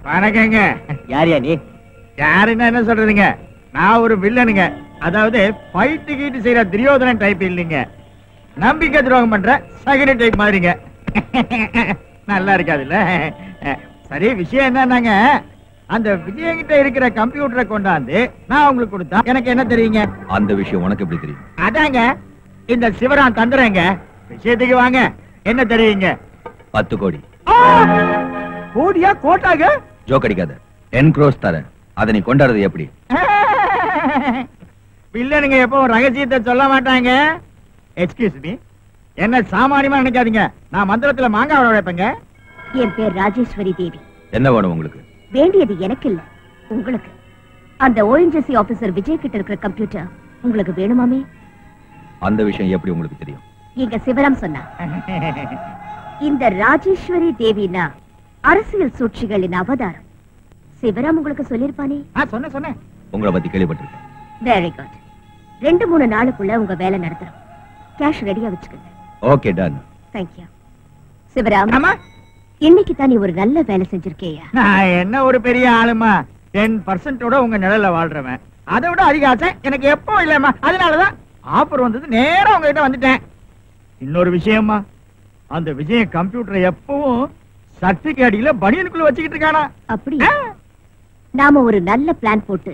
வணக்கங்க. யாரியா நீ? யாருன்னா என்ன சொல்றதுங்க? நான் ஒரு வில்லனுங்க. அதாவது ஃபைட் கீட்டு செய்யற துரியோதனன் டைப் இல்லைங்க. நம்பிக்கை துரோகம் பண்ற சகன டைப் மாதிரிங்க. நல்லா இருக்காதுல்ல? சரி, விஷயம் என்னன்னாங்க, அந்த விஜயகிட்ட இருக்கிற கம்ப்யூட்டரை கொண்டாந்து நான் உங்களுக்கு கொடுத்தா எனக்கு என்ன தெரியுங்க? அந்த விஷயம் உனக்கு எப்படி தெரியும்? அதாங்க இந்த சிவராம் தந்துறேங்க. விஷயத்துக்கு வாங்க. என்ன தெரியுங்க? 10 கோடி. கோடியா? கோட்டாக? ஜோக் அடிக்காத. 10 crores தரேன். அதை நீ கொண்டாடுறது எப்படி? வில்லனுங்க எப்பவும் ரகசியத்தை சொல்ல மாட்டாங்க. எக்ஸ்கியூஸ் மீ, என்ன சாமானியமா நினைக்காதீங்க. நான் மந்திரத்துல மாங்காய் உடைப்பேங்க. என் பேர் ராஜேஸ்வரி தேவி. என்ன வேணும் உங்களுக்கு? வேண்டியது எனக்கு இல்ல, உங்களுக்கு. அந்த ONGC ஆபீசர் விஜய் கிட்ட இருக்கிற கம்ப்யூட்டர் உங்களுக்கு வேணுமாமே? அந்த விஷயம் எப்படி உங்களுக்கு தெரியும்? எங்க சிவராம் சொன்னா. இந்த ராஜேஸ்வரி தேவினா அரசியல் சூழ்ச்சிகளின் அவதாரம். சிவராம் உங்களுக்கு சொல்லிருப்பானே? சொன்னேன். உங்களை பத்தி கேள்விப்பட்டிருக்கேன். Very good. 2-3 நாளுக்குள்ள உங்க வேலை நடத்துறோம். கேஷ் ரெடியா வச்சுக்கோங்க. Okay, ton. தேங்க்யூ. சிவராம், இன்னைக்கு தான் நீ ஒரு நல்ல வேலை செஞ்சிருக்கேயா? நான் என்ன ஒரு பெரிய ஆளுமா? 10% உங்க நிழல்ல வாழ்றவன். அதை விட அதிக ஆசை எனக்கு எப்போ இல்லம்மா. அதனாலதான் ஆஃபர் வந்தது, நேரா உங்ககிட்ட வந்துட்டேன். இன்னொரு விஷயமா, அந்த விஜய் கம்ப்யூட்டரை எப்பவும் சர்டிபிகேட் அடியில பனியனுக்குள்ள வச்சுக்கிட்டு இருக்கானா? அப்படி நாம ஒரு நல்ல பிளான் போட்டு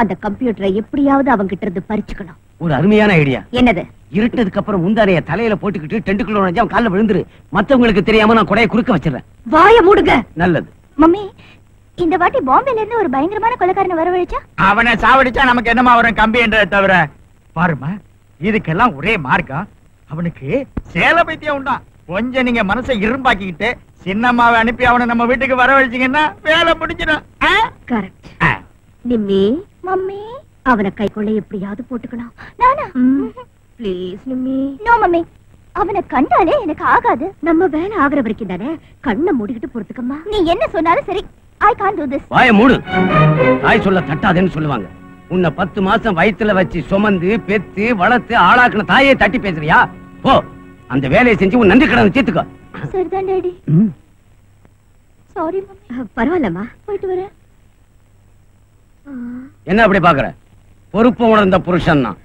அந்த கம்ப்யூட்டரை எப்படியாவது அவங்க கிட்ட இருந்து பறிச்சுக்கணும். ஒரு அருமையான ஐடியா. என்னது? இருட்டதுக்கு அப்புறம் முந்தானைய தலையில போட்டுக்கிட்டு டென்ட்டுக்குள்ள நுழைஞ்சு அவன் கால்ல விழுந்துரு. மத்தவங்களுக்கு தெரியாம நான் கொடையை குறுக்க வச்சிடறேன். வாய மூடுங்க. நல்லது. மம்மி, இந்த வாட்டி பாம்பேல இருந்து ஒரு பயங்கரமான கொலைக்காரனை வரவழைச்சா? அவனை சாவடிச்சா நமக்கு என்னமா வரும்? கம்பி என்றதை தவிர. பாருமா, இதுக்கெல்லாம் ஒரே மார்க்கம். அவனுக்கு சேல பைத்தியம் உண்டா. கொஞ்சம் நீங்க மனசை இரும்பாக்கிக்கிட்டு சின்னம்மாவை அனுப்பி அவனை நம்ம வீட்டுக்கு வரவழைச்சீங்கன்னா வேலை முடிஞ்சிடும். கரெக்ட். நிம்மி, மம்மி, அவனை கைக்குள்ள எப்படியாவது போட்டுக்கணும். நானா? ப்ளீஸ் நிம்மி. நோ மம்மி, அவனை கண்டாலே எனக்கு ஆகாது. நம்ம வேலை ஆகுற வரைக்கும் தானே. கண்ணை மூடிக்கிட்டு பொறுத்துக்கம்மா. நீ என்ன சொன்னாலும் சரி. I can't do this. வாய மூடு. தாய் சொல்ல தட்டாதேன்னு சொல்லுவாங்க. உன்னை 10 மாசம் வயித்துல வச்சு சுமந்து பெத்து வளர்த்து ஆளாக்குன தாயே தட்டி பேசுறியா? போ, அந்த வேலையை செஞ்சு உன் நன்றி கடனை தீர்த்துக்கோ. சரிதான் டாடி. Sorry mummy. பரவாயில்லம்மா, போயிட்டு வரேன். என்ன அப்படி பாக்குற? பொறுப்பு உணர்ந்த புருஷன் தான்.